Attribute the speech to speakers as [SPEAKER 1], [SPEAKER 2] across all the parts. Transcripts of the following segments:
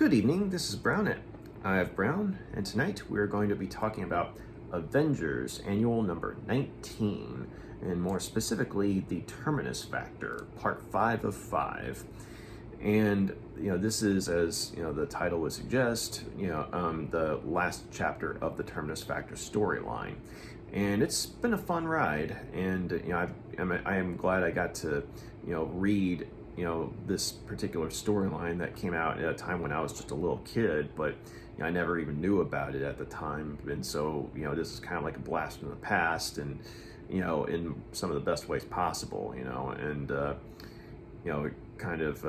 [SPEAKER 1] Good evening, this is Brown at IF Brown, and tonight we're going to be talking about Avengers Annual number 19, and more specifically, the Terminus Factor, part 5 of 5. And, this is, as, the title would suggest, the last chapter of the Terminus Factor storyline. And it's been a fun ride, and, I am glad I got to, read this particular storyline that came out at a time when I was just a little kid, but I never even knew about it at the time. And so, this is kind of like a blast from the past, and, in some of the best ways possible, and, it kind of,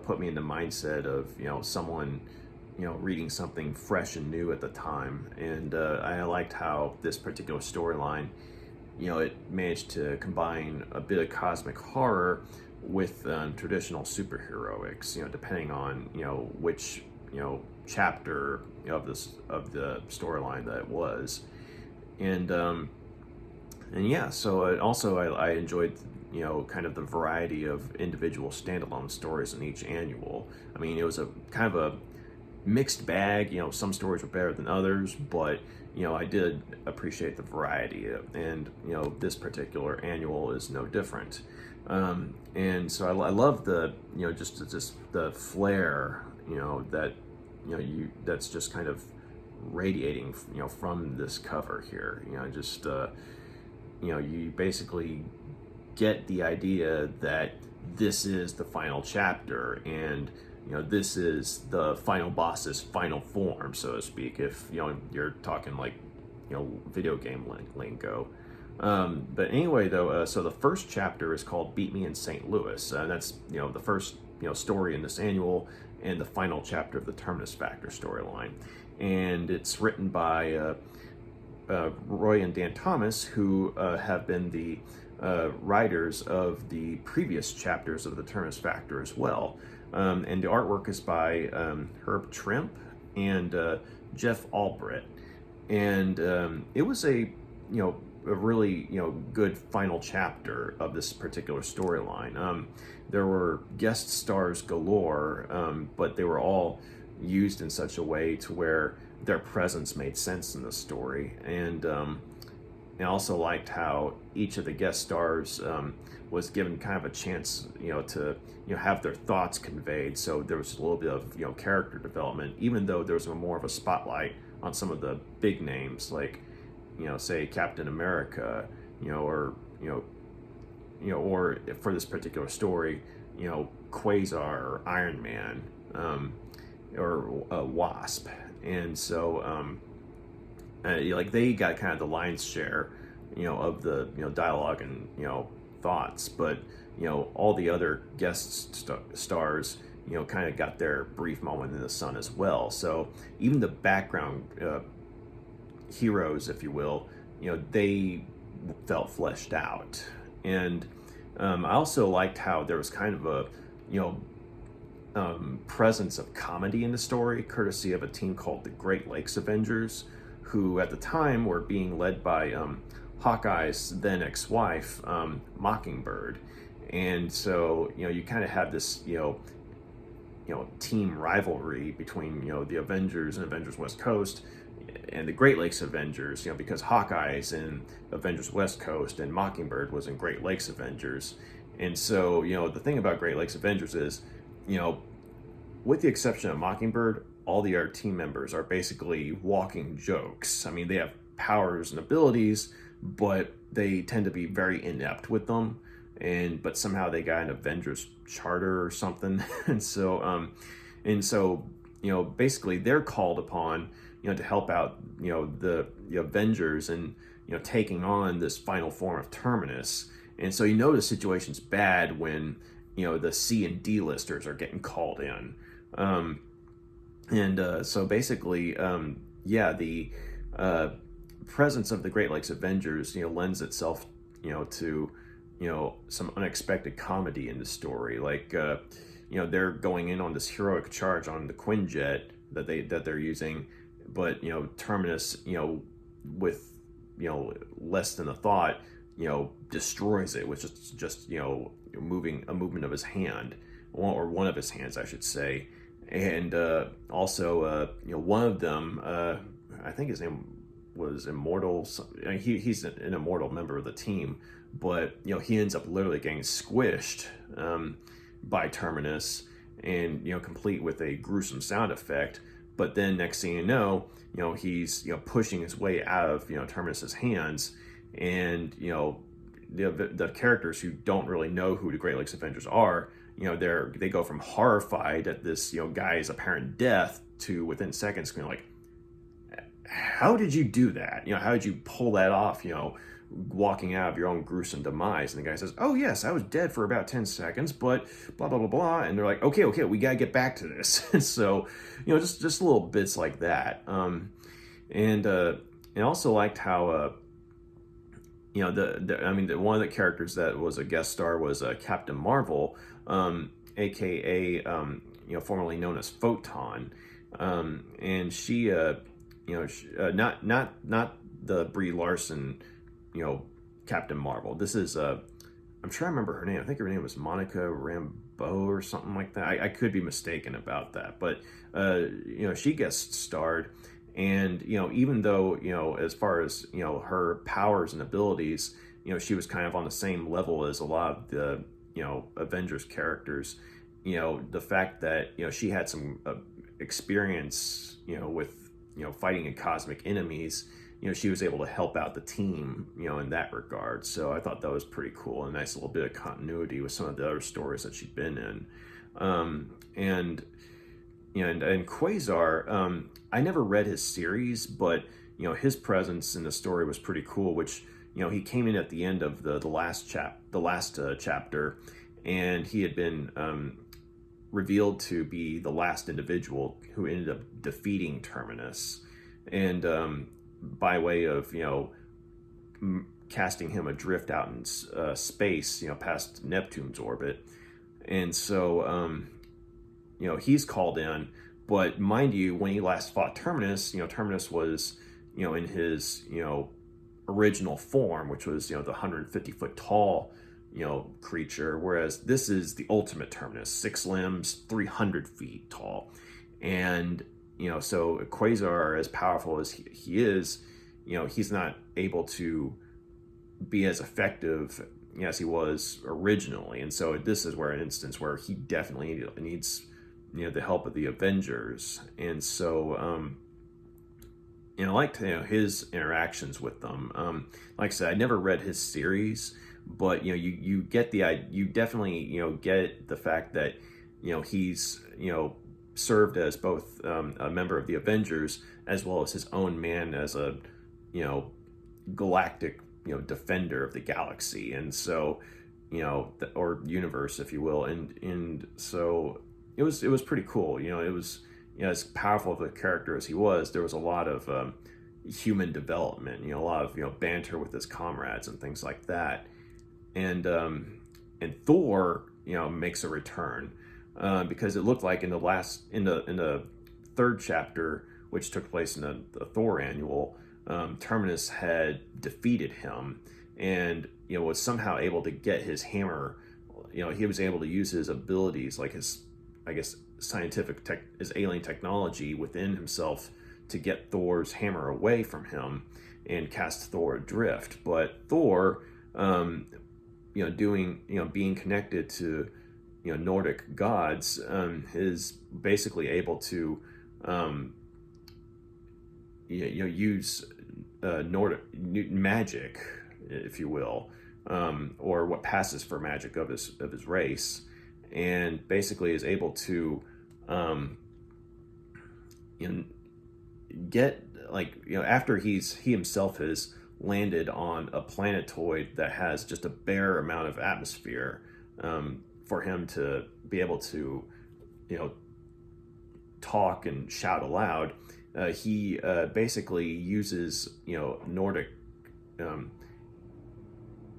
[SPEAKER 1] put me in the mindset of, someone, reading something fresh and new at the time. And I liked how this particular storyline, it managed to combine a bit of cosmic horror with traditional superheroics, depending on which chapter of the storyline that it was, and yeah. So also I enjoyed kind of the variety of individual standalone stories in each annual. I mean, it was a kind of a mixed bag. Some stories were better than others, but I did appreciate the variety, and this particular annual is no different. And so I love the just the flair that that's just kind of radiating from this cover here. You basically get the idea that this is the final chapter, and this is the final boss's final form, so to speak, if you're talking like video game lingo. But anyway, though, so the first chapter is called Beat Me in St. Louis. That's the first story in this annual, and the final chapter of the Terminus Factor storyline. And it's written by Roy and Dann Thomas, who have been the writers of the previous chapters of the Terminus Factor as well. And the artwork is by Herb Trimpe and Jeff Albrecht. And it was a really good final chapter of this particular storyline. There were guest stars galore, but they were all used in such a way to where their presence made sense in the story. And I also liked how each of the guest stars was given kind of a chance to have their thoughts conveyed. So there was a little bit of character development, even though there was more of a spotlight on some of the big names, like say Captain America, or for this particular story, Quasar or Iron Man, or Wasp. And so like they got kind of the lion's share of the dialogue and thoughts, but all the other guest stars kind of got their brief moment in the sun as well. So even the background heroes, if you will, they felt fleshed out. And I also liked how there was kind of a presence of comedy in the story, courtesy of a team called the Great Lakes Avengers, who at the time were being led by Hawkeye's then ex-wife, Mockingbird. And so you kind of have this team rivalry between the Avengers and Avengers West Coast and the Great Lakes Avengers, because Hawkeye's in Avengers West Coast and Mockingbird was in Great Lakes Avengers. And so, the thing about Great Lakes Avengers is, with the exception of Mockingbird, all the other team members are basically walking jokes. I mean, they have powers and abilities, but they tend to be very inept with them. But somehow they got an Avengers charter or something. And so, basically they're called upon to help out, the Avengers and, taking on this final form of Terminus. And so the situation's bad when, the C and D listers are getting called in. So basically, the presence of the Great Lakes Avengers, lends itself, to, some unexpected comedy in the story. Like, they're going in on this heroic charge on the Quinjet that they're using, but Terminus, with less than a thought, destroys it with just a movement of his hand, or one of his hands, I should say. and also one of them, I think his name was Immortal. He's an immortal member of the team, but he ends up literally getting squished by Terminus, and complete with a gruesome sound effect. But then next thing you know, he's pushing his way out of Terminus's hands, and the characters who don't really know who the Great Lakes Avengers are, they go from horrified at this guy's apparent death to within seconds being like, how did you do that? How did you pull that off? Walking out of your own gruesome demise. And the guy says, "Oh yes, I was dead for about 10 seconds, but blah blah blah blah." And they're like, "Okay, we gotta get back to this." And so, just little bits like that. And I also liked how one of the characters that was a guest star was Captain Marvel, aka formerly known as Photon, and she not the Brie Larson Captain Marvel. This is I'm trying to remember her name. I think her name was Monica Rambeau or something like that. I could be mistaken about that, but she guest starred, and even though as far as her powers and abilities, she was kind of on the same level as a lot of the Avengers characters. The fact that she had some experience with fighting in cosmic enemies, she was able to help out the team, in that regard. So I thought that was pretty cool, a nice little bit of continuity with some of the other stories that she'd been in. And Quasar, I never read his series, but his presence in the story was pretty cool. Which he came in at the end of the last chapter, and he had been revealed to be the last individual who ended up defeating Terminus, and by way of casting him adrift out in space, past Neptune's orbit. And so he's called in, but mind you, when he last fought Terminus, Terminus was in his original form, which was the 150-foot tall creature, whereas this is the ultimate Terminus, 6 limbs, 300 feet tall. And so Quasar, as powerful as he is, he's not able to be as effective as he was originally. And so this is where an instance where he definitely needs the help of the Avengers. And so I liked his interactions with them. Like I said, I never read his series, but you get you definitely get the fact that he's served as both a member of the Avengers as well as his own man as a galactic defender of the galaxy. And so or universe, if you will. And so it was pretty cool. It was as powerful of a character as he was, there was a lot of human development, a lot of banter with his comrades and things like that. And Thor makes a return. Because it looked like in the third chapter, which took place in the Thor annual, Terminus had defeated him, and was somehow able to get his hammer. He was able to use his abilities, like his, I guess, his alien technology within himself, to get Thor's hammer away from him and cast Thor adrift. But Thor, being connected to Nordic gods, is basically able to use Nordic magic, if you will, or what passes for magic of his race, and basically is able to get after he himself has landed on a planetoid that has just a bare amount of atmosphere, for him to be able to talk and shout aloud. He basically uses Nordic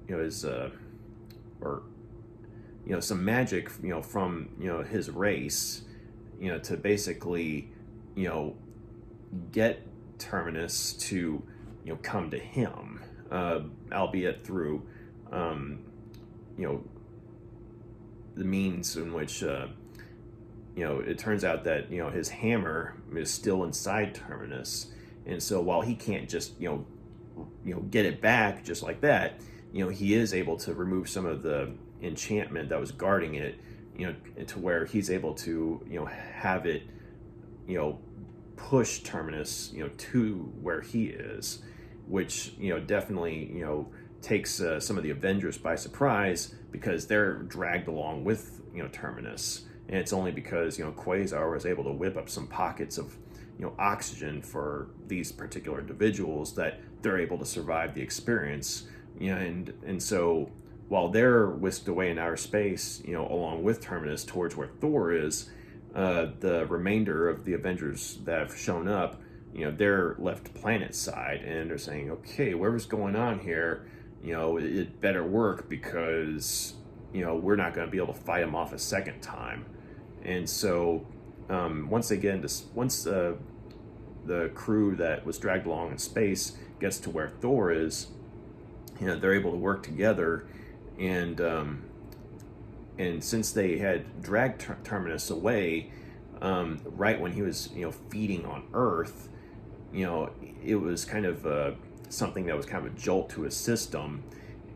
[SPEAKER 1] his or some magic from his race to basically get Terminus to come to him, albeit through the means in which it turns out that his hammer is still inside Terminus, and so while he can't just get it back just like that, he is able to remove some of the enchantment that was guarding it, to where he's able to have it push Terminus to where he is, which definitely takes some of the Avengers by surprise, because they're dragged along with Terminus. And it's only because Quasar was able to whip up some pockets of oxygen for these particular individuals that they're able to survive the experience. And so while they're whisked away in outer space, along with Terminus towards where Thor is, the remainder of the Avengers that have shown up, they're left planet side, and they're saying, okay, whatever's going on here, it better work, because we're not going to be able to fight them off a second time. And so once the crew that was dragged along in space gets to where Thor is, they're able to work together, and since they had dragged Terminus away right when he was feeding on Earth, it was kind of something that was kind of a jolt to his system.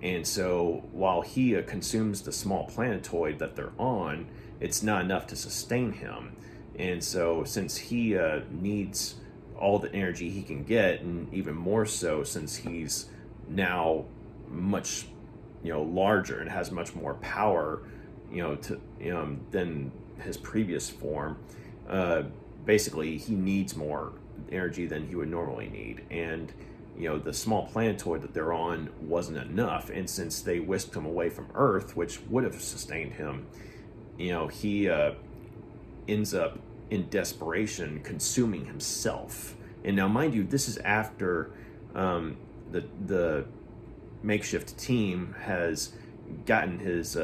[SPEAKER 1] And so while he consumes the small planetoid that they're on, it's not enough to sustain him. And so since he needs all the energy he can get, and even more so since he's now much larger and has much more power than his previous form, basically he needs more energy than he would normally need. And the small planetoid that they're on wasn't enough, and since they whisked him away from Earth, which would have sustained him, he ends up in desperation consuming himself. And now, mind you, this is after the makeshift team has gotten his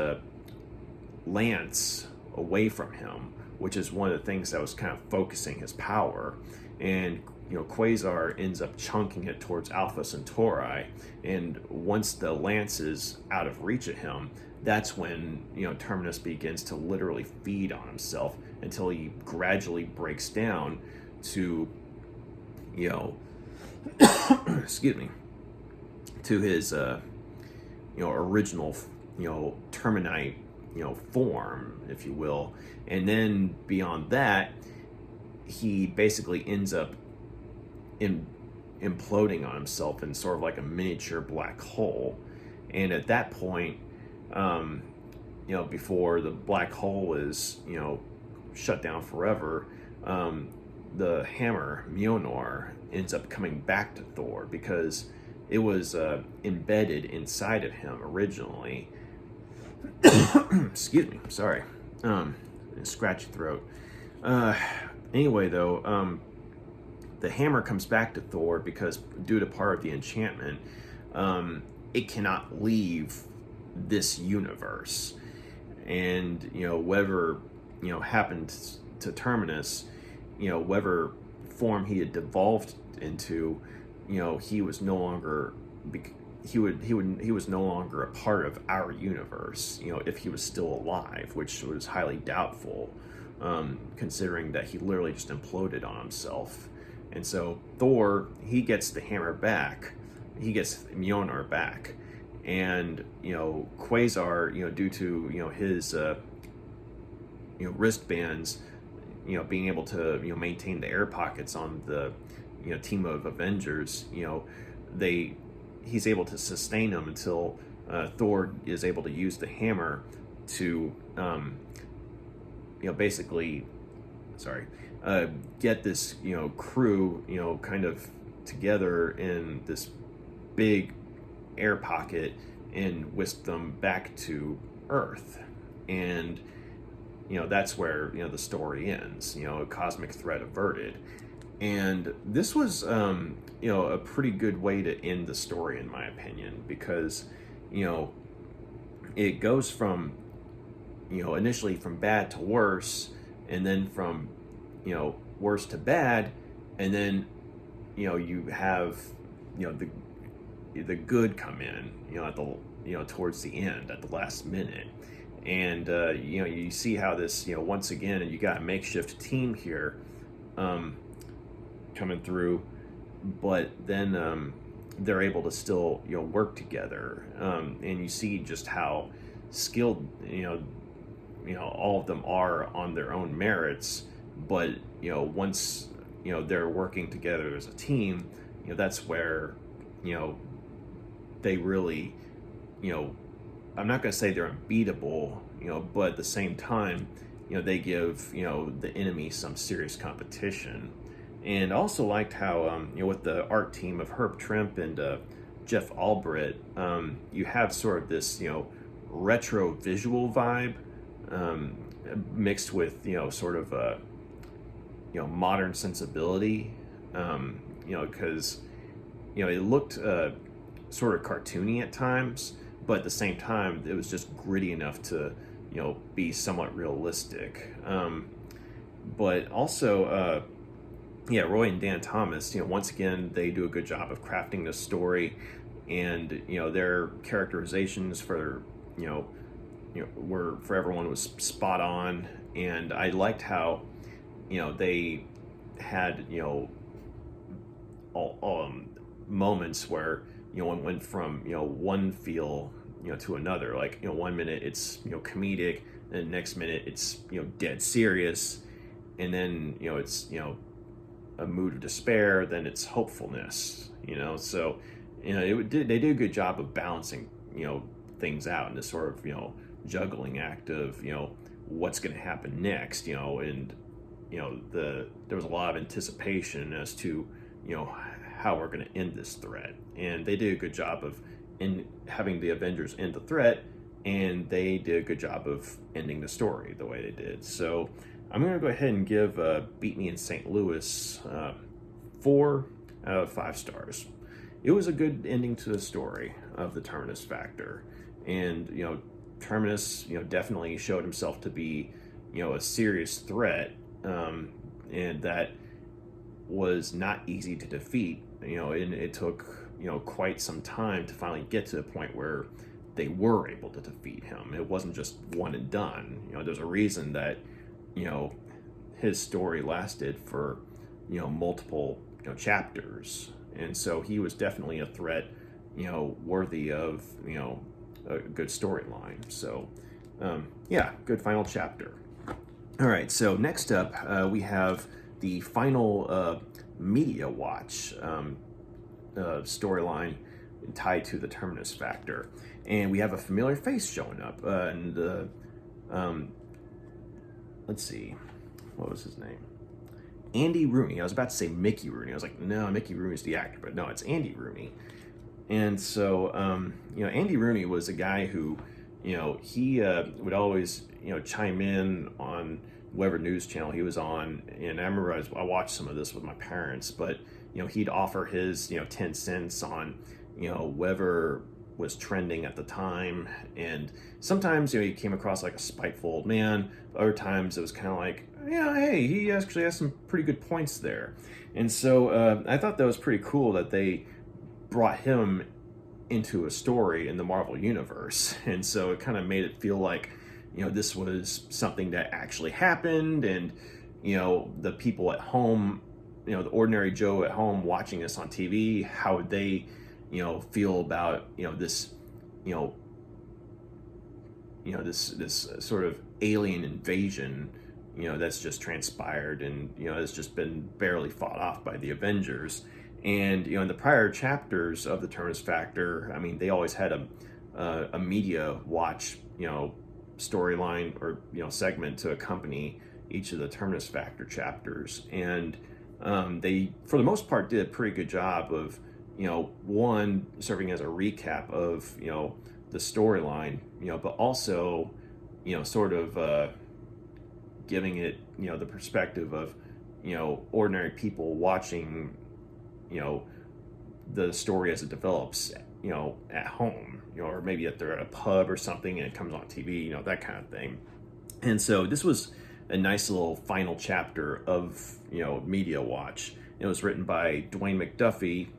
[SPEAKER 1] lance away from him, which is one of the things that was kind of focusing his power. And Quasar ends up chunking it towards Alpha Centauri, and once the lance is out of reach of him, that's when Terminus begins to literally feed on himself until he gradually breaks down to excuse me, to his original Terminite form, if you will. And then beyond that, he basically ends up imploding on himself in sort of like a miniature black hole. And at that point, before the black hole is shut down forever, the hammer Mjolnir ends up coming back to Thor, because it was embedded inside of him originally. Excuse me, sorry, scratchy throat. Anyway, though, the hammer comes back to Thor because, due to part of the enchantment, it cannot leave this universe. And whatever happened to Terminus, whatever form he had devolved into, he was no longer he was no longer a part of our universe, if he was still alive, which was highly doubtful, considering that he literally just imploded on himself. And so Thor, he gets the hammer back, he gets Mjolnir back, and Quasar, due to his wristbands, being able to maintain the air pockets on the team of Avengers, he's able to sustain them until Thor is able to use the hammer to basically get this crew kind of together in this big air pocket and whisk them back to Earth. And that's where the story ends, a cosmic threat averted. And this was a pretty good way to end the story, in my opinion, because it goes from initially from bad to worse, and then from worse to bad, and then you have the good come in at the towards the end, at the last minute. And you see how this, once again, and you got a makeshift team here coming through, but then they're able to still work together, and you see just how skilled all of them are on their own merits. But once they're working together as a team, that's where they really, I'm not going to say they're unbeatable, but at the same time, they give the enemy some serious competition. And also liked how with the art team of Herb Trimpe and Jeff Albrecht, you have sort of this retro visual vibe mixed with sort of a modern sensibility, because it looked sort of cartoony at times, but at the same time it was just gritty enough to be somewhat realistic. But also Roy and Dann Thomas, once again they do a good job of crafting the story, and their characterizations for were for everyone was spot on. And I liked how they had all moments where it went from one feel to another. Like 1 minute it's comedic, and the next minute it's dead serious, and then it's a mood of despair, then it's hopefulness. So they did a good job of balancing things out in this sort of juggling act of what's going to happen next. And there was a lot of anticipation as to how we're going to end this threat, and they did a good job of having the Avengers end the threat, and they did a good job of ending the story the way they did. So I'm going to go ahead and give Beat Me in St. Louis 4 out of 5 stars. It was a good ending to the story of the Terminus factor, and Terminus definitely showed himself to be a serious threat, and that was not easy to defeat. And it took quite some time to finally get to the point where they were able to defeat him. It wasn't just one and done. There's a reason that his story lasted for multiple chapters, and so he was definitely a threat worthy of a good storyline. So good final chapter. All right, so next up we have the final media watch storyline tied to the Terminus factor, and we have a familiar face showing up, and let's see, what was his name? Andy Rooney. I was about to say Mickey Rooney. I was like, no, Mickey Rooney's the actor, but no, it's Andy Rooney. And so Andy Rooney was a guy who he would always chime in on whatever news channel he was on. And I remember I watched some of this with my parents, but he'd offer his 10 cents on whatever was trending at the time. And sometimes he came across like a spiteful old man. Other times it was kind of like, hey, he actually has some pretty good points there. And so I thought that was pretty cool that they brought him into a story in the Marvel universe. And so it kind of made it feel like this was something that actually happened, and the people at home, the ordinary Joe at home watching this on TV, how would they feel about this this sort of alien invasion that's just transpired, and has just been barely fought off by the Avengers. And in the prior chapters of the Terminus factor, I mean, they always had a media watch storyline or segment to accompany each of the Terminus factor chapters, and they for the most part did a pretty good job of one, serving as a recap of the storyline, but also sort of giving it the perspective of ordinary people watching the story as it develops at home, or maybe if they're at a pub or something and it comes on TV, that kind of thing. And so this was a nice little final chapter of Media Watch. It was written by Dwayne McDuffie,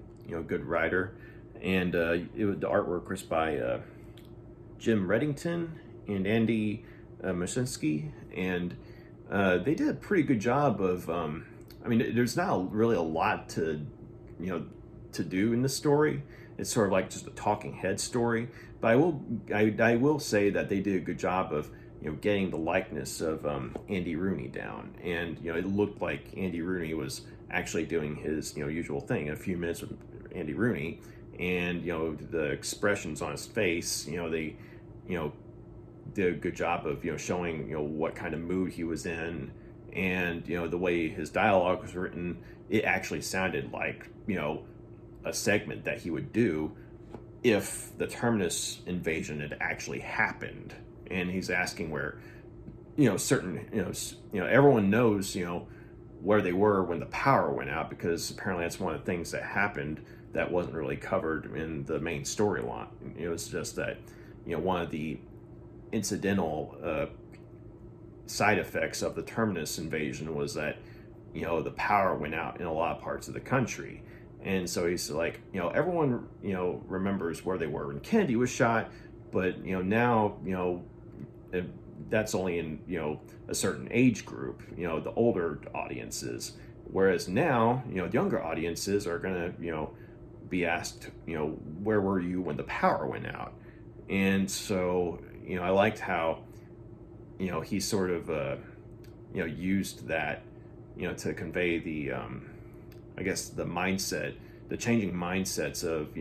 [SPEAKER 1] good writer, and the artwork was by Jim Reddington and Andy Mushynsky, and they did a pretty good job of. I mean, there's not really a lot to do in the story. It's sort of like just a talking head story. But I will say that they did a good job of getting the likeness of Andy Rooney down, and it looked like Andy Rooney was actually doing his usual thing. A few minutes with Andy Rooney, and the expressions on his face, they did a good job of showing what kind of mood he was in, and the way his dialogue was written, it actually sounded like a segment that he would do if the Terminus invasion had actually happened. And he's asking where certain everyone knows where they were when the power went out, because apparently that's one of the things that happened that wasn't really covered in the main storyline. It was just that one of the incidental side effects of the Terminus invasion was that the power went out in a lot of parts of the country. And so he's like, everyone remembers where they were when Kennedy was shot, but now that's only in a certain age group, the older audiences, whereas now the younger audiences are gonna be asked where were you when the power went out. And so I liked how he sort of used that to convey the I guess the mindset, the changing mindsets of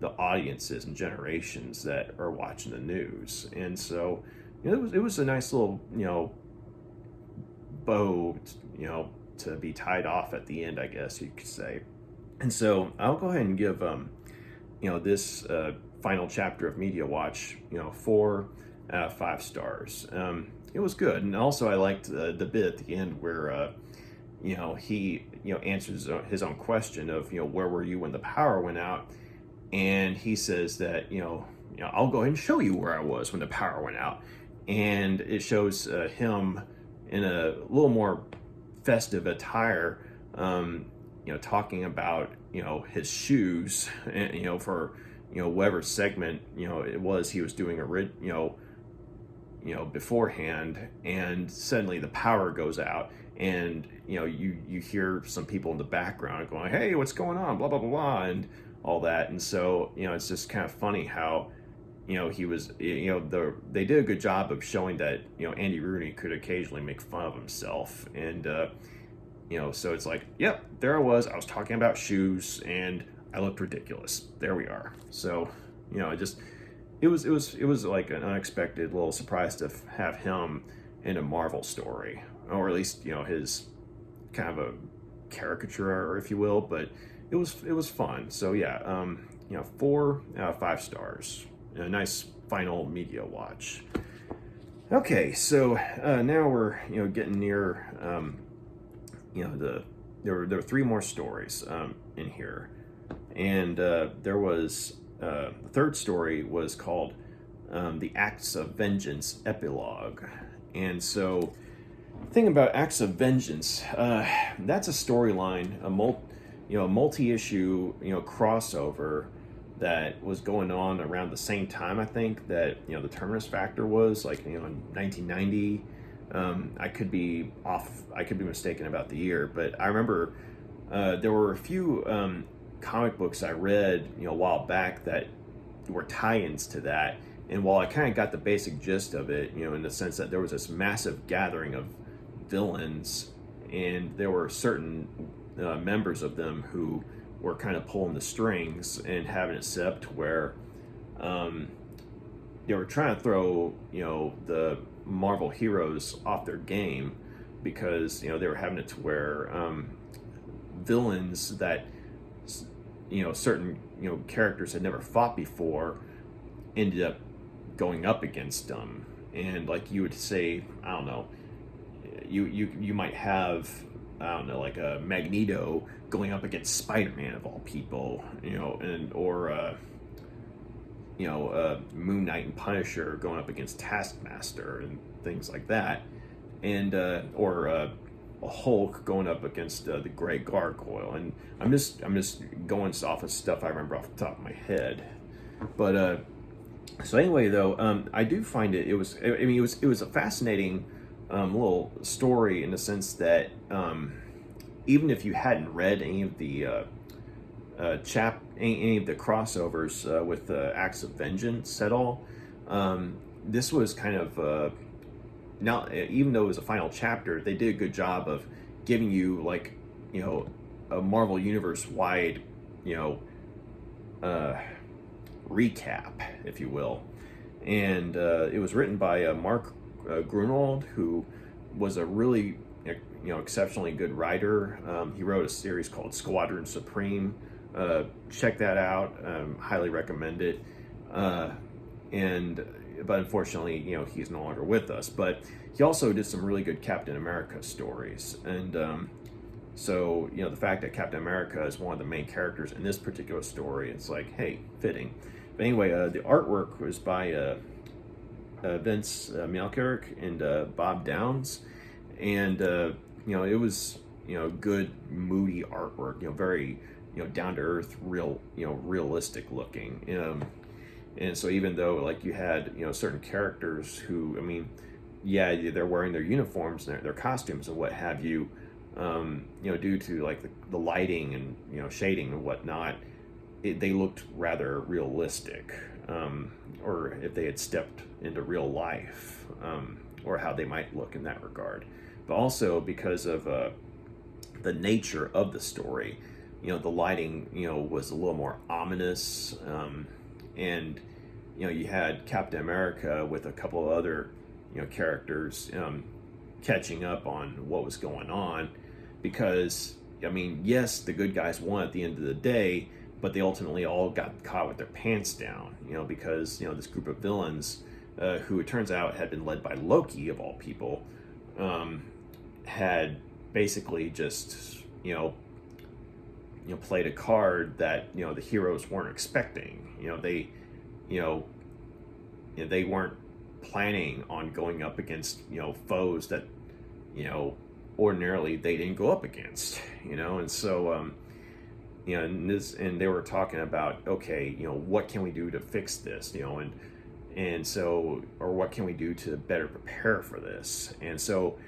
[SPEAKER 1] the audiences and generations that are watching the news. And so it was a nice little bow to be tied off at the end, I guess you could say. And so I'll go ahead and give this final chapter of Media Watch 4 out of 5 stars. It was good, and also I liked the bit at the end where he answers his own question of where were you when the power went out, and he says that I'll go ahead and show you where I was when the power went out, and it shows him in a little more festive attire, talking about his shoes, and, for whatever segment it was he was doing beforehand, and suddenly the power goes out, and you hear some people in the background going, hey, what's going on, blah blah blah blah, and all that. And so it's just kind of funny how he was they did a good job of showing that Andy Rooney could occasionally make fun of himself, and so it's like, yep, there I was talking about shoes and I looked ridiculous, there we are. So it was like an unexpected little surprise to have him in a Marvel story, or at least his kind of a caricature, if you will. But it was fun. So yeah, 4 out of 5 stars. A nice final Media Watch. Okay, so now we're getting near there were 3 more stories in here, and there was the third story was called the Acts of Vengeance Epilog. And so the thing about Acts of Vengeance, that's a storyline, a multi-issue crossover that was going on around the same time, I think, that the Terminus Factor was, like in 1990. I could be mistaken about the year, but I remember there were a few comic books I read a while back that were tie-ins to that. And while I kind of got the basic gist of it, in the sense that there was this massive gathering of villains, and there were certain members of them who were kind of pulling the strings and having it set up to where they were trying to throw the Marvel heroes off their game, because they were having it to where villains that certain characters had never fought before ended up going up against them. And like you would say, I don't know, you might have, I don't know, like a Magneto going up against Spider-Man of all people, or Moon Knight and Punisher going up against Taskmaster and things like that, and or a Hulk going up against the Grey Gargoyle. And I'm just going off of stuff I remember off the top of my head, but So anyway, though, I do find it. It was. I mean, it was a fascinating little story in the sense that even if you hadn't read any of the any of the crossovers with Acts of Vengeance at all, this was kind of now. Even though it was a final chapter, they did a good job of giving you like a Marvel Universe wide recap, if you will. And it was written by Mark Gruenwald, who was a really exceptionally good writer. He wrote a series called Squadron Supreme. Check that out. Highly recommend it. But unfortunately, he's no longer with us. But he also did some really good Captain America stories. And so the fact that Captain America is one of the main characters in this particular story, it's like, hey, fitting. But anyway, the artwork was by Vince Mielcarek and Bob Downs, and it was good moody artwork, very down to earth, realistic looking. And so even though like you had certain characters who, I mean, yeah, they're wearing their uniforms and their costumes and what have you, due to like the lighting and shading and whatnot, they looked rather realistic, or if they had stepped into real life, or how they might look in that regard. But also because of the nature of the story, the lighting was a little more ominous, and you had Captain America with a couple of other characters catching up on what was going on, because I mean, yes, the good guys won at the end of the day, but they ultimately all got caught with their pants down, because this group of villains, who it turns out had been led by Loki of all people, had basically just played a card that the heroes weren't expecting. They weren't planning on going up against foes that ordinarily they didn't go up against, and so and they were talking about, okay, what can we do to fix this, and so, or what can we do to better prepare for this. And so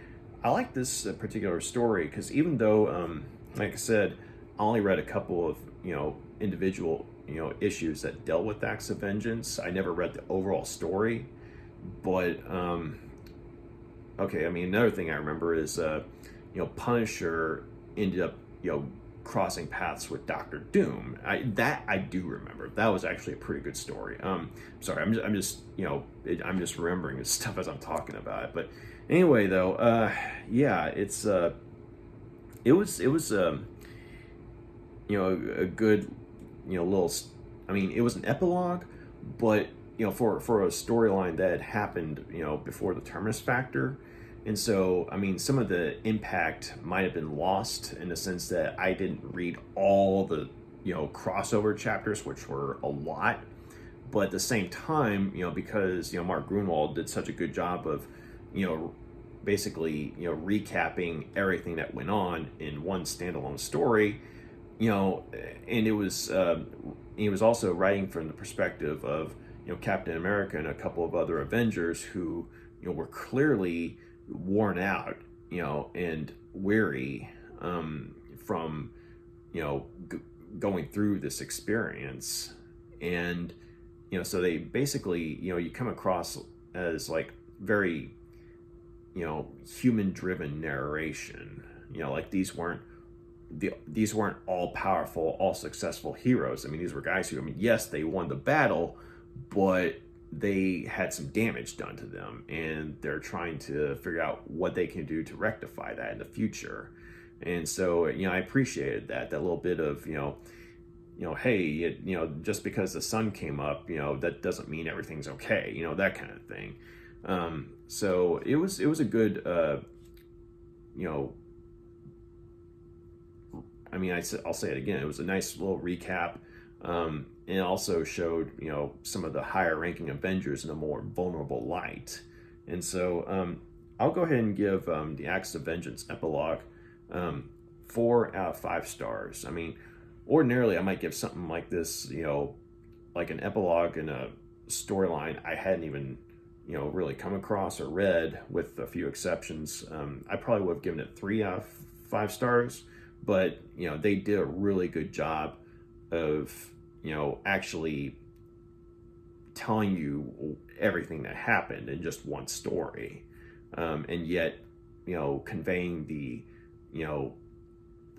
[SPEAKER 1] I like this particular story because even though like I said, I only read a couple of individual issues that dealt with Acts of Vengeance, I never read the overall story. But okay, I mean, another thing I remember is Punisher ended up crossing paths with Doctor Doom. I do remember. That was actually a pretty good story. Sorry, I'm just remembering this stuff as I'm talking about it. But anyway, though, yeah, it was a good little. I mean, it was an epilogue, but for a storyline that had happened before the Terminus factor. And so, I mean, some of the impact might have been lost in the sense that I didn't read all the, crossover chapters, which were a lot. But at the same time, because, Mark Gruenwald did such a good job of, basically, recapping everything that went on in one standalone story, and it was, he was also writing from the perspective of, Captain America and a couple of other Avengers who, were clearly worn out, and weary from, going through this experience. And, so they basically, you come across as like very, human-driven narration. Like these weren't all powerful, all successful heroes. I mean, these were guys who, I mean, yes, they won the battle, but they had some damage done to them, and they're trying to figure out what they can do to rectify that in the future. And so, I appreciated that little bit of, hey, just because the sun came up, that doesn't mean everything's okay, that kind of thing. So it was a good, I mean, I'll say it again. It was a nice little recap. And it also showed, some of the higher ranking Avengers in a more vulnerable light. And so I'll go ahead and give the Acts of Vengeance epilogue 4 out of 5 stars. I mean, ordinarily I might give something like this, like an epilogue in a storyline I hadn't even, really come across or read, with a few exceptions. I probably would have given it 3 out of 5 stars, but, they did a really good job of, actually telling you everything that happened in just one story. And yet, conveying the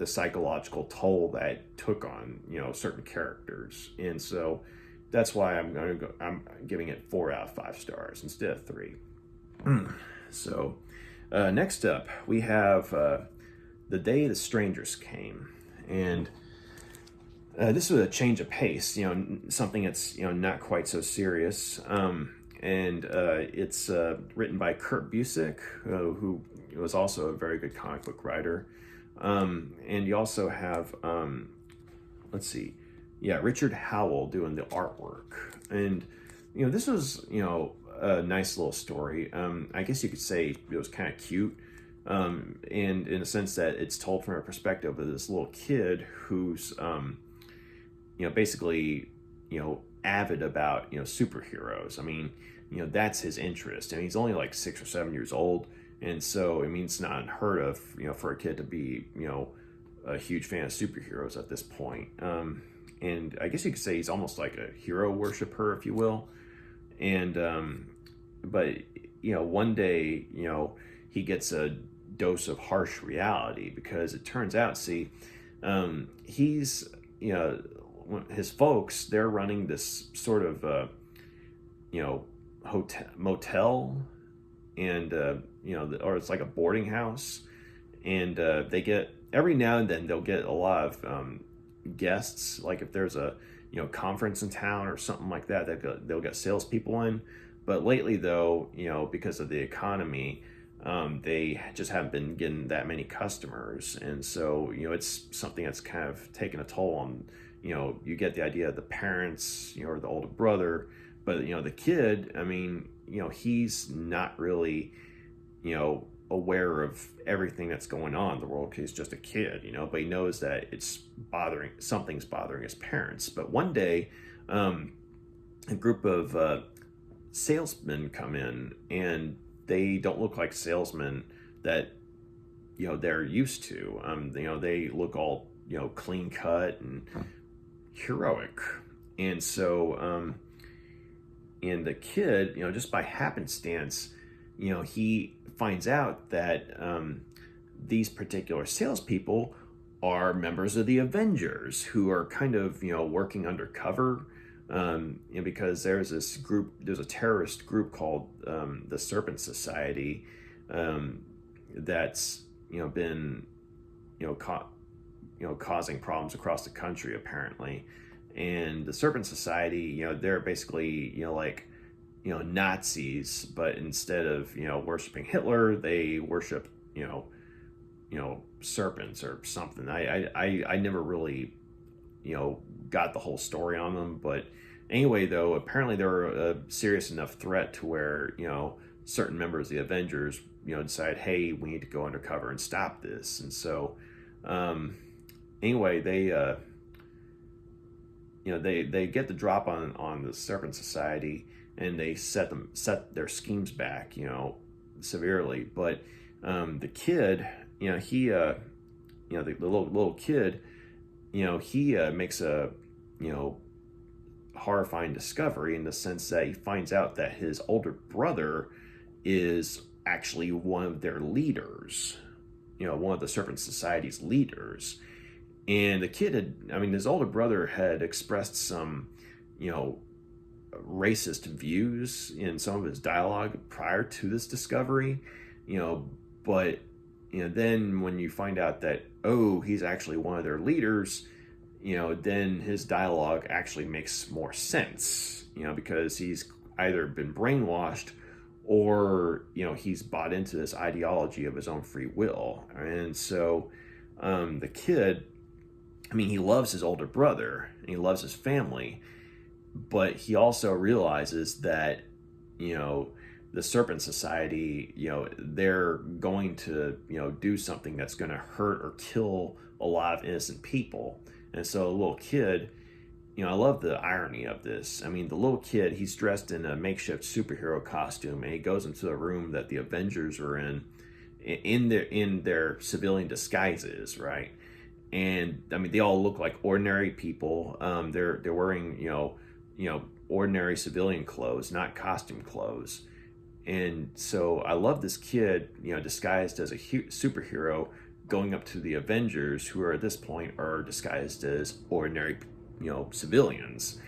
[SPEAKER 1] psychological toll that took on, certain characters. And so that's why I'm giving it 4 out of 5 stars instead of 3. So next up, we have The Day the Strangers Came. And this was a change of pace, something that's, not quite so serious. And it's written by Kurt Busiek, who was also a very good comic book writer. And you also have, Richard Howell doing the artwork. And, this was, a nice little story. I guess you could say it was kind of cute. And in a sense that it's told from a perspective of this little kid who's, basically, avid about, superheroes. I mean, that's his interest. I mean, he's only like 6 or 7 years old. And so, it's not unheard of, for a kid to be, a huge fan of superheroes at this point. And I guess you could say he's almost like a hero worshiper, if you will. And, but, one day, he gets a dose of harsh reality, because it turns out, he's, his folks, they're running this sort of, motel, and, or it's like a boarding house. And they get, every now and then, they'll get a lot of guests. Like if there's a, conference in town or something like that, they'll get salespeople in. But lately, though, because of the economy, they just haven't been getting that many customers. And so, it's something that's kind of taken a toll on, you get the idea of the parents, or the older brother. But, the kid, I mean, he's not really, aware of everything that's going on in the world, because he's just a kid, but he knows that something's bothering his parents. But one day, a group of salesmen come in, and they don't look like salesmen that, they're used to. They look all, clean cut and heroic. And so, and the kid, just by happenstance, he finds out that these particular salespeople are members of the Avengers, who are kind of, working undercover. Because there's a terrorist group called the Serpent Society, that's, been, causing problems across the country, apparently. And the Serpent Society, they're basically, like, Nazis, but instead of, worshiping Hitler, they worship, serpents or something. I never really, got the whole story on them. But anyway, though, apparently they're a serious enough threat to where, certain members of the Avengers, decide, hey, we need to go undercover and stop this. And so, anyway, they get the drop on the Serpent Society, and they set their schemes back, severely. But the kid, the little kid, he makes a, horrifying discovery, in the sense that he finds out that his older brother is actually one of their leaders, one of the Serpent Society's leaders. And the kid his older brother had expressed some, racist views in some of his dialogue prior to this discovery, but, then when you find out that, oh, he's actually one of their leaders, then his dialogue actually makes more sense, because he's either been brainwashed, or, he's bought into this ideology of his own free will. And so the kid, he loves his older brother, and he loves his family, but he also realizes that, the Serpent Society, they're going to, do something that's going to hurt or kill a lot of innocent people. And so a little kid, I love the irony of this. I mean, the little kid, he's dressed in a makeshift superhero costume, and he goes into the room that the Avengers are in their civilian disguises, right? And I mean, they all look like ordinary people. They're wearing ordinary civilian clothes, not costume clothes. And so I love this kid, disguised as a superhero, going up to the Avengers, who are at this point are disguised as ordinary, civilians.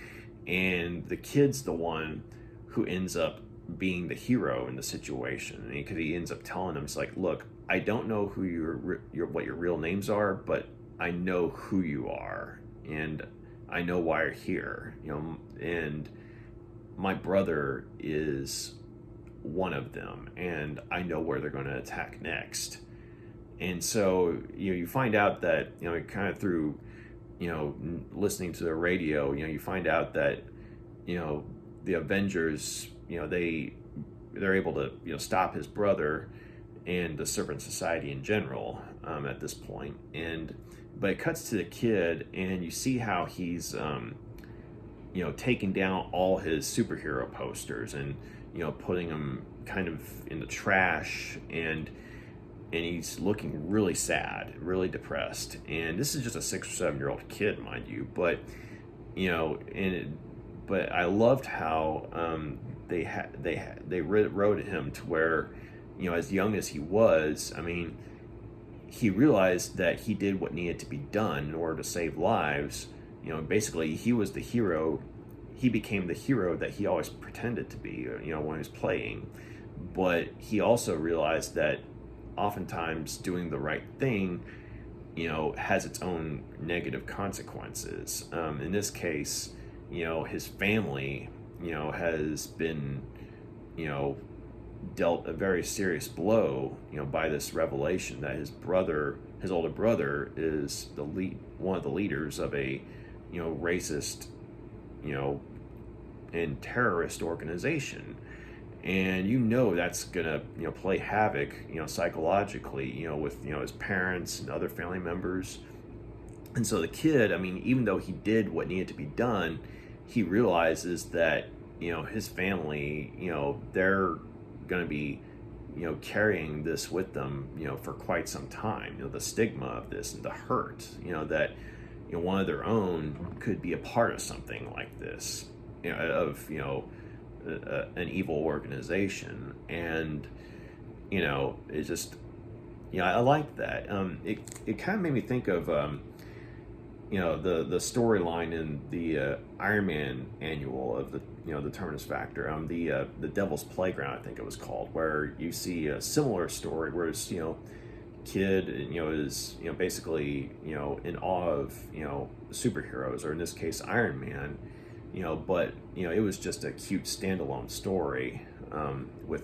[SPEAKER 1] And the kid's the one who ends up being the hero in the situation, because he ends up telling him, "It's like, look, I don't know who what your real names are, but I know who you are, and I know why you're here. And my brother is one of them, and I know where they're going to attack next." And so you find out that kind of through listening to the radio, you find out that the Avengers, they're able to stop his brother and the Serpent Society in general at this point. But it cuts to the kid, and you see how he's taking down all his superhero posters and putting them kind of in the trash, and he's looking really sad, really depressed. And this is just a 6 or 7 year old kid, mind you, but but I loved how they wrote him to where, as young as he was, I mean, he realized that he did what needed to be done in order to save lives. Basically, he was the hero. He became the hero that he always pretended to be, when he was playing. But he also realized that oftentimes doing the right thing, has its own negative consequences. In this case, his family, has been, dealt a very serious blow, by this revelation that his older brother, is one of the leaders of a, racist, and terrorist organization. And that's gonna play havoc psychologically with his parents and other family members. And so the kid, I mean, even though he did what needed to be done, he realizes that his family, they're gonna be carrying this with them for quite some time. The stigma of this and the hurt, that one of their own could be a part of something like this, an evil organization. And it's just I like that. It kind of made me think of the storyline in the Iron Man annual of the the Terminus Factor, the Devil's Playground, I think it was called, where you see a similar story where it's kid is basically in awe of superheroes, or in this case Iron Man, but it was just a cute standalone story, with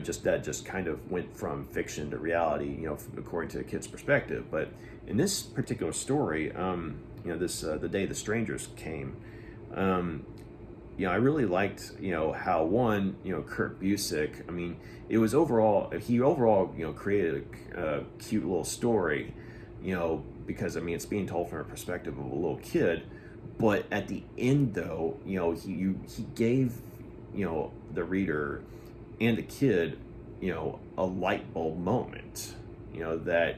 [SPEAKER 1] just kind of went from fiction to reality, according to the kid's perspective. But in this particular story, this the day the strangers came, I really liked how Kurt Busiek, I mean, it was he overall created a cute little story, because I mean it's being told from a perspective of a little kid. But at the end, though, he gave the reader and the kid a light bulb moment, that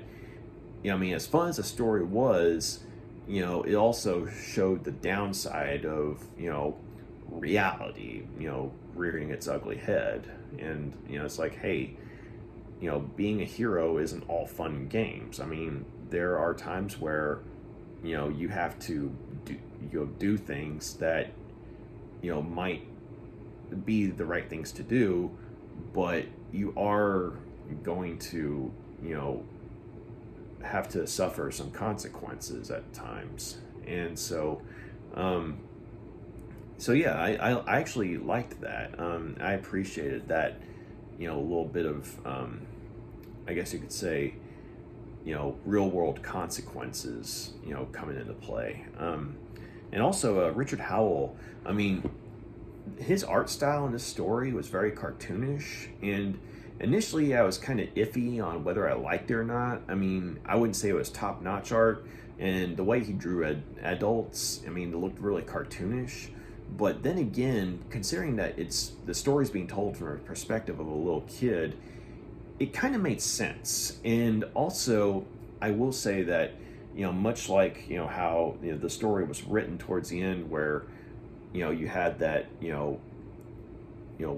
[SPEAKER 1] I mean, as fun as the story was, it also showed the downside of reality rearing its ugly head. And it's like, hey, being a hero isn't all fun and games. I mean, there are times where you have to do things that might be the right things to do, but you are going to have to suffer some consequences at times. And so yeah, I actually liked that. I appreciated that a little bit of I guess you could say real world consequences coming into play. And also Richard Howell, I mean, his art style in this story was very cartoonish, and initially I was kind of iffy on whether I liked it or not. I mean, I wouldn't say it was top-notch art, and the way he drew adults, I mean, it looked really cartoonish. But then again, considering that the story's being told from a perspective of a little kid, it kind of made sense. And also, I will say that, much like, how the story was written towards the end, where, you had that,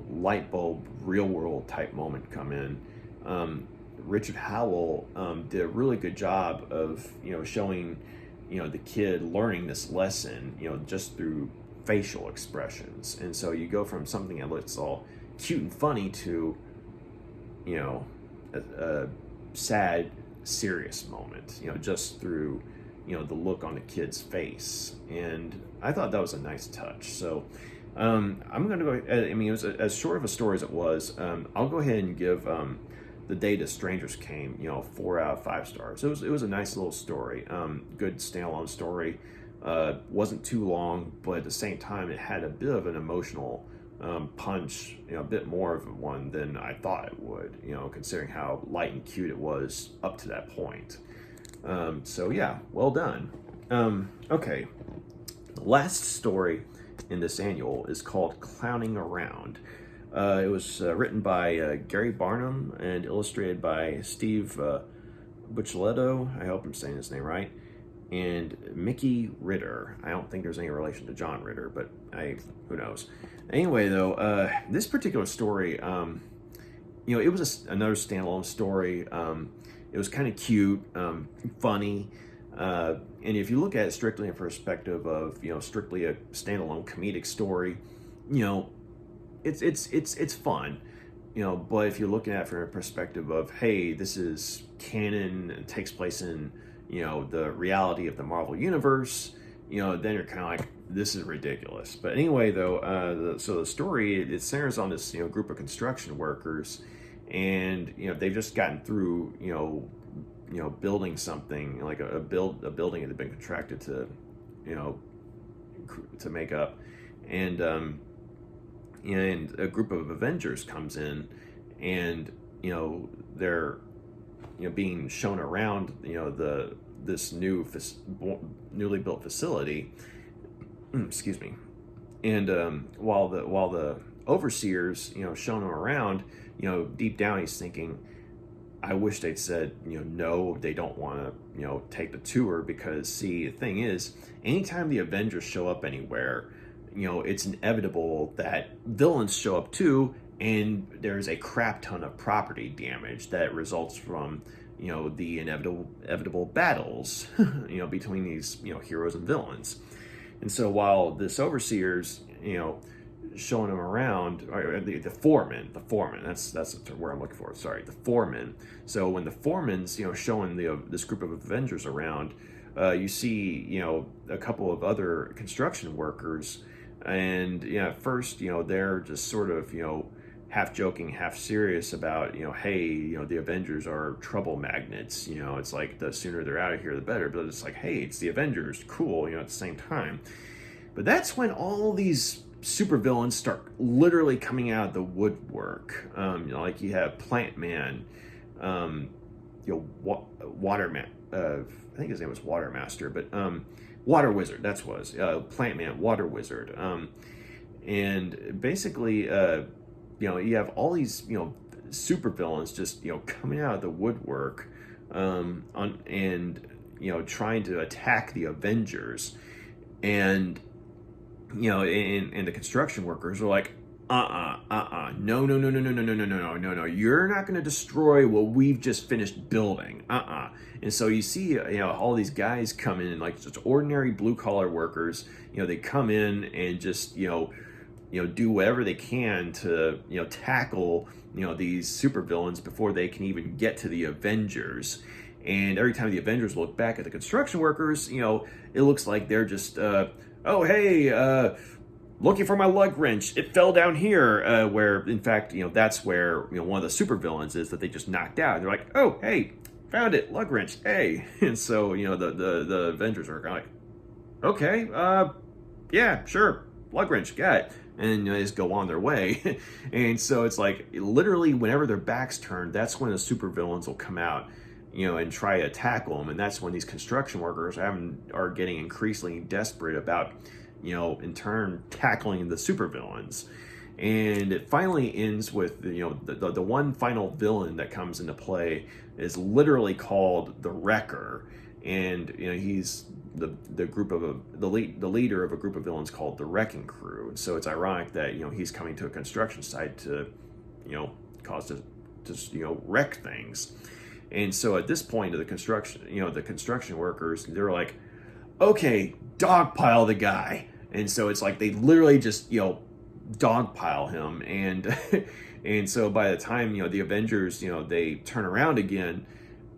[SPEAKER 1] light bulb, real world type moment come in. Richard Howell did a really good job of, showing, the kid learning this lesson, just through facial expressions. And so you go from something that looks all cute and funny to, a sad, serious moment, just through, the look on the kid's face. And I thought that was a nice touch. So I'm going to go, I mean, it was as short of a story as it was. I'll go ahead and give The Day the Strangers Came, 4 out of 5 stars. It was a nice little story, good standalone story. Wasn't too long, but at the same time, it had a bit of an emotional punch, a bit more of one than I thought it would, considering how light and cute it was up to that point. So yeah, well done. Okay, the last story in this annual is called Clowning Around. It was written by Gary Barnum and illustrated by Steve Buccellato. I hope I'm saying his name right. And Mickey Ritter. I don't think there's any relation to John Ritter, but who knows. Anyway, though, this particular story, it was another standalone story. It was kind of cute, funny, and if you look at it strictly in perspective of, strictly a standalone comedic story, it's fun, But if you're looking at it from a perspective of, hey, this is canon and takes place in, the reality of the Marvel Universe, then you're kind of like, this is ridiculous. But anyway, though, so the story, it centers on this, group of construction workers, and, they've just gotten through, building something, like a building that had been contracted to, to make up. And a group of Avengers comes in, and, they're, being shown around, this newly built facility. Excuse me. And while the overseers, showing him around, deep down he's thinking, I wish they'd said, no, they don't want to, take the tour, because see, the thing is, anytime the Avengers show up anywhere, it's inevitable that villains show up too, and there's a crap ton of property damage that results from, the inevitable battles, between these, heroes and villains. And so while this overseer's, showing them around, or the foreman, that's the word I'm looking for, sorry, the foreman. So when the foreman's, showing this group of Avengers around, you see, a couple of other construction workers, and, at first, they're just sort of, half joking, half serious about, hey, the Avengers are trouble magnets, it's like the sooner they're out of here, the better, but it's like, hey, it's the Avengers, cool, at the same time. But that's when all these supervillains start literally coming out of the woodwork. Like you have Plant Man, Water Man, I think his name was Water Master, but Water Wizard, that's what it was, Plant Man, Water Wizard. And basically, you have all these, supervillains just, coming out of the woodwork, and trying to attack the Avengers. And, and the construction workers are like, no, you're not going to destroy what we've just finished building, And so you see, all these guys come in, like just ordinary blue collar workers, they come in and just, do whatever they can to, tackle, these supervillains before they can even get to the Avengers. And every time the Avengers look back at the construction workers, it looks like they're just, oh, hey, looking for my lug wrench. It fell down here, where, in fact, that's where, one of the supervillains is that they just knocked out. And they're like, oh, hey, found it, lug wrench, hey. And so, the Avengers are kind of like, okay, yeah, sure, plug wrench, got it. And they just go on their way. And so it's like, literally, whenever their back's turned, that's when the supervillains will come out, and try to tackle them. And that's when these construction workers are getting increasingly desperate about, in turn, tackling the supervillains. And it finally ends with, the one final villain that comes into play is literally called the Wrecker. And, he's the group of the leader of a group of villains called the Wrecking Crew. And so it's ironic that, he's coming to a construction site to, cause to wreck things. And so at this point of the construction workers, they're like, okay, dogpile the guy. And so it's like they literally just, dogpile him. And and so by the time, the Avengers, they turn around again,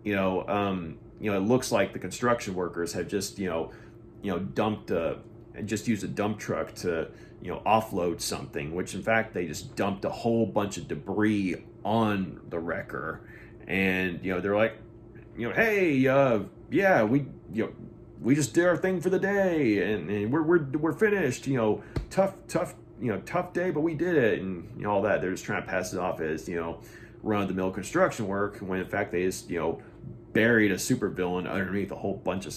[SPEAKER 1] it looks like the construction workers have just, dumped and just used a dump truck to, offload something, which in fact they just dumped a whole bunch of debris on the Wrecker. And, they're like, hey, yeah, we just did our thing for the day, and we're finished, tough day, but we did it, and all that. They're just trying to pass it off as, run-of-the-mill construction work, when in fact they just, buried a supervillain underneath a whole bunch of,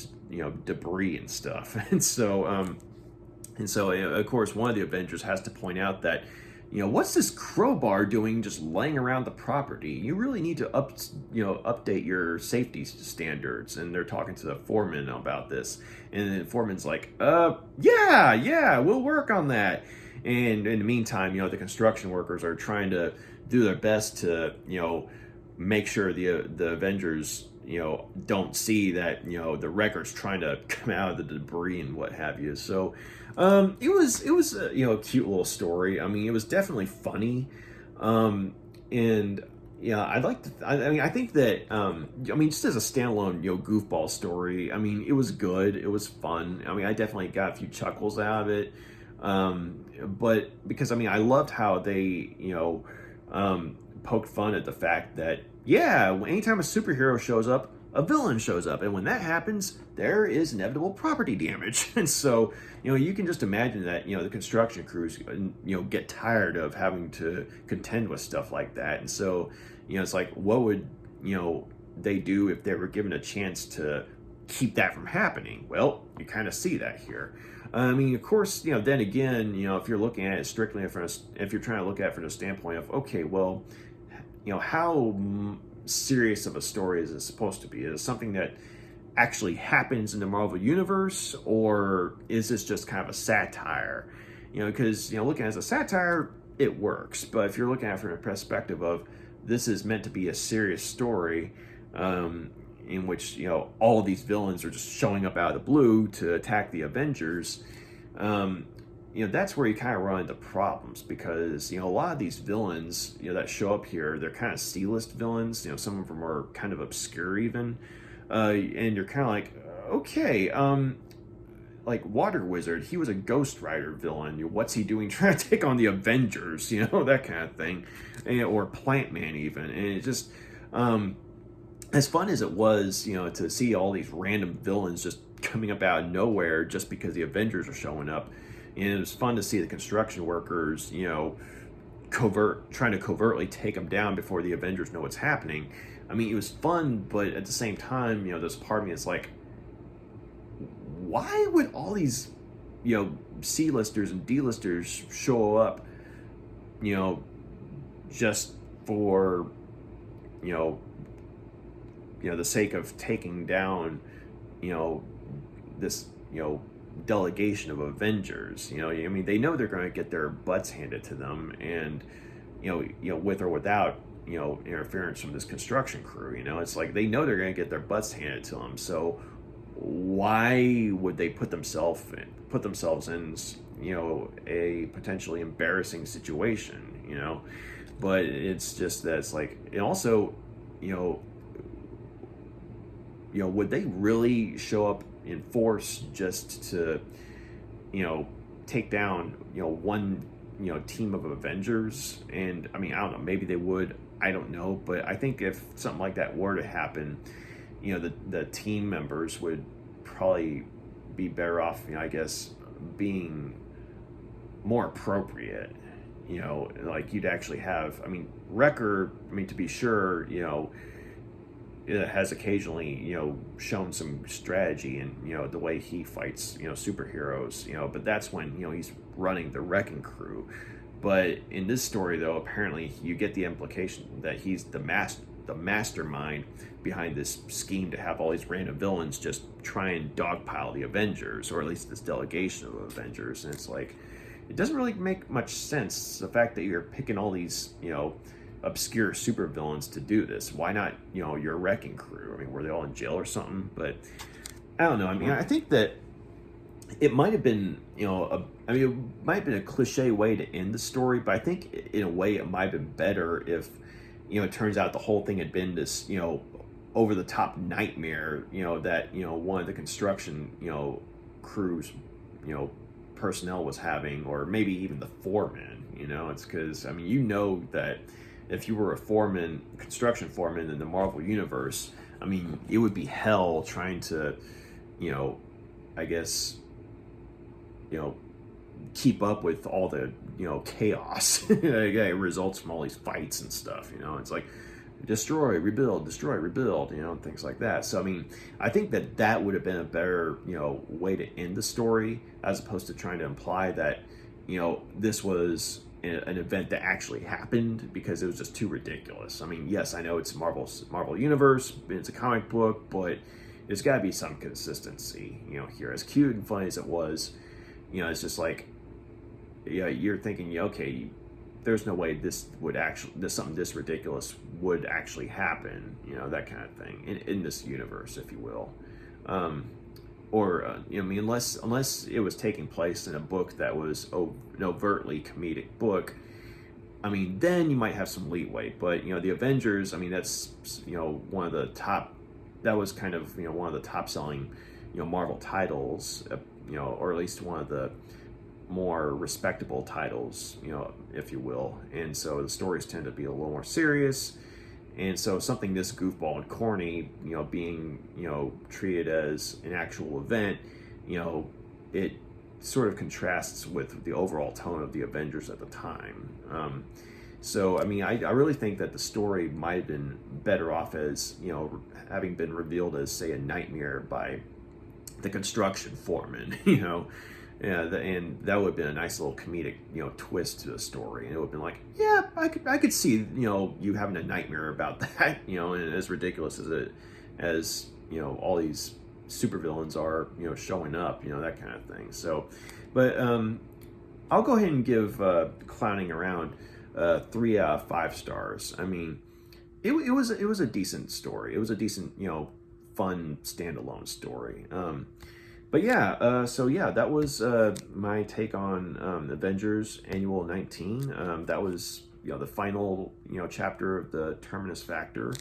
[SPEAKER 1] debris and stuff. And so, of course, one of the Avengers has to point out that, what's this crowbar doing just laying around the property? You really need to update your safety standards. And they're talking to the foreman about this. And the foreman's like, yeah, we'll work on that. And in the meantime, the construction workers are trying to do their best to, make sure the Avengers, don't see that, the Wrecker's trying to come out of the debris and what have you. So, it was a cute little story. I mean, it was definitely funny. And I think that, just as a standalone, goofball story, I mean, it was good. It was fun. I mean, I definitely got a few chuckles out of it. But because, I loved how they, poked fun at the fact that, anytime a superhero shows up, a villain shows up. And when that happens, there is inevitable property damage. And so, you can just imagine that, the construction crews, get tired of having to contend with stuff like that. And so, it's like, what would, they do if they were given a chance to keep that from happening? Well, you kind of see that here. Of course, then again, if you're looking at it strictly if you're trying to look at it from the standpoint of, okay, well, how serious of a story is it supposed to be? Is it something that actually happens in the Marvel Universe, or is this just kind of a satire? Because, looking at it as a satire, it works. But if you're looking at it from a perspective of this is meant to be a serious story, in which, all of these villains are just showing up out of the blue to attack the Avengers, that's where you kind of run into problems, because, a lot of these villains, that show up here, they're kind of C-list villains. Some of them are kind of obscure even. And you're kind of like, okay, like Water Wizard, he was a Ghost Rider villain. What's he doing trying to take on the Avengers, that kind of thing. Or Plant Man even. And it just, as fun as it was, to see all these random villains just coming up out of nowhere just because the Avengers are showing up. And it was fun to see the construction workers, trying to covertly take them down before the Avengers know what's happening. It was fun, but at the same time, there's part of me that's like, why would all these, C-listers and D-listers show up, just for, the sake of taking down, this, delegation of Avengers? They know they're going to get their butts handed to them, and, with or without, interference from this construction crew. It's like they know they're going to get their butts handed to them. So why would they put themselves in, a potentially embarrassing situation, But it's just that it's like, and also, would they really show up in force just to, take down, one, team of Avengers? And I don't know, maybe they would, I don't know. But I think if something like that were to happen, the team members would probably be better off, I guess, being, more appropriate. You know, like you'd actually have, I mean, Wrecker, I mean, to be sure, you know, it has occasionally, you know, shown some strategy in, you know, the way he fights, you know, superheroes, you know, but that's when, you know, he's running the wrecking crew. But in this story, though, apparently you get the implication that he's the mastermind behind this scheme to have all these random villains just try and dogpile the Avengers, or at least this delegation of Avengers. And it's like, it doesn't really make much sense, the fact that you're picking all these, you know, obscure supervillains to do this. Why not, you know, your wrecking crew? I mean, were they all in jail or something? But I don't know. I mean, I think that it might have been, you know, it might have been a cliche way to end the story, but I think in a way it might have been better if, you know, it turns out the whole thing had been this, you know, over the top nightmare, you know, that, you know, one of the construction, you know, crews, you know, personnel was having, or maybe even the foreman. You know, it's because, I mean, you know that if you were a foreman, construction foreman in the Marvel universe, I mean, it would be hell trying to, you know, I guess, you know, keep up with all the, you know, chaos that results from all these fights and stuff. You know, it's like destroy, rebuild, you know, and things like that. So, I mean, I think that that would have been a better, you know, way to end the story, as opposed to trying to imply that, you know, this was an event that actually happened, because it was just too ridiculous. I mean, yes, I know it's Marvel Universe, it's a comic book, but there's got to be some consistency, you know, here. As cute and funny as it was, you know, it's just like, yeah, you're thinking, yeah, okay, there's no way something this ridiculous would actually happen, you know, that kind of thing in this universe, if you will. You know, I mean, unless it was taking place in a book that was an overtly comedic book, I mean, then you might have some leeway. But, you know, the Avengers, I mean, that's, you know, that was kind of, you know, one of the top selling, you know, Marvel titles, you know, or at least one of the more respectable titles, you know, if you will. And so the stories tend to be a little more serious. And so something this goofball and corny, you know, being, you know, treated as an actual event, you know, it sort of contrasts with the overall tone of the Avengers at the time. So, I mean, I really think that the story might have been better off as, you know, having been revealed as, say, a nightmare by the construction foreman, you know. Yeah, and that would have been a nice little comedic, you know, twist to the story. And it would have been like, yeah, I could see, you know, you having a nightmare about that, you know, and as ridiculous as you know, all these supervillains are, you know, showing up, you know, that kind of thing. So, but I'll go ahead and give Clowning Around 3 out of 5 stars. I mean, it was a decent story. It was a decent, you know, fun standalone story. But yeah, so yeah, that was my take on Avengers Annual 19. That was, you know, the final, you know, chapter of the Terminus Factor.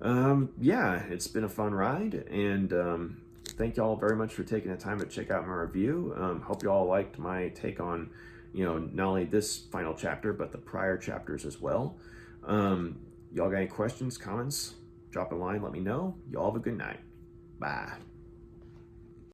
[SPEAKER 1] Yeah, it's been a fun ride, and thank y'all very much for taking the time to check out my review. Hope y'all liked my take on, you know, not only this final chapter, but the prior chapters as well. Y'all got any questions, comments? Drop a line, let me know. Y'all have a good night. Bye.